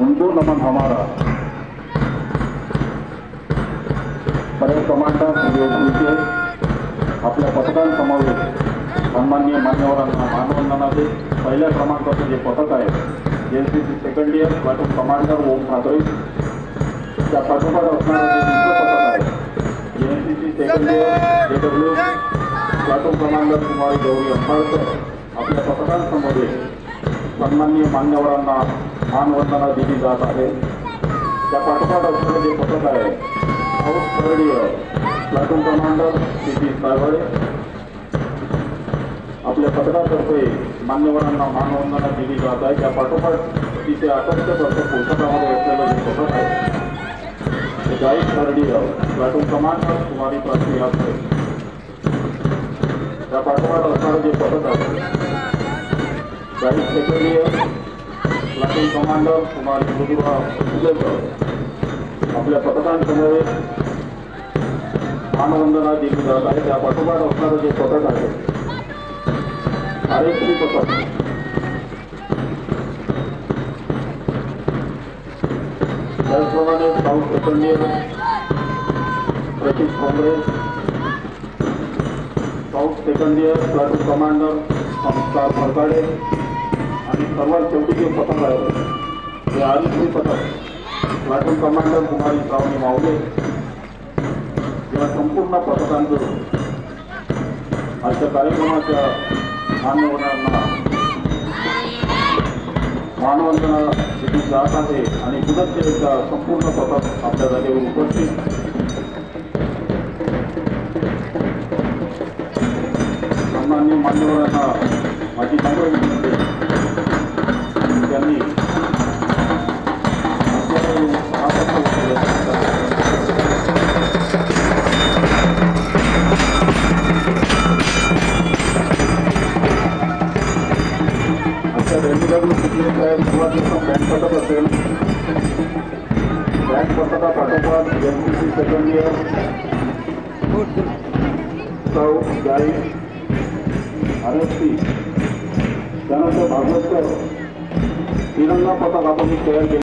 उनको नमन हमारा। बड़े कमांडर योजनेचे आपल्या पथकांसमवेत सन्माननीय मान्यवरांना मानवंदना दे। पहिल्या क्रमांकाचं जे पथक आहे NCC second year platoon commander Om Thakare, त्या पाठोपाठ असणारं जे दुसरं पथक आहे NCC second year AW platoon commander कुमारी गौरी अंबाळकर, आपल्या पथकांसमवेत सन्माननीय मान्यवरांना मानवंदना दिली जात आहे। त्या पाठोपाठ असणारं जे पथक आहे house third year platoon commander CP सायवडे, आपल्या पथकातर्फे मान्यवरांना मानवंदना दिली जात आहे। त्या पाठोपाठ तिथे 68 वर्ष पोशाखामध्ये असलेलं जे पथक आहे ते guide third year platoon commander कुमारी प्राची यात्रे, त्या पाठोपाठ असणारं जे पथक आहे guide second year platoon commander कुमारी प्रतिभा फुलेकर, आपल्या पथकांसमवेत मानवंदना दिली जात आहे। त्या पाठोपाठ असणारं जे पथक आहे RSP पथक, त्याचप्रमाणे साऊथ सेकंड इयर प्रतीक काँग्रेस, south second year platoon commander Sanskar Pharkade आणि सर्वात शेवटी जे पथक आहे ते RSP पथक प्लाटून कमांडर कुमारी श्रावणी मावले, या संपूर्ण पथकांचं आजच्या कार्यक्रमाच्या मान्यवरांना मानवंदना दिली जात आहे। आणि पुनश्च एकदा संपूर्ण पथक आपल्या जागेवर उपस्थित सन्माननीय मान्यवरांना माझी नम्र विनंती त्यांनी सुरुवातीचा बँक पथक असेल, बँक पथका पाठोपाठ NCC second year south guide RSP, त्यानंतर भागवत तिरंगा पथक आपण तयार केले।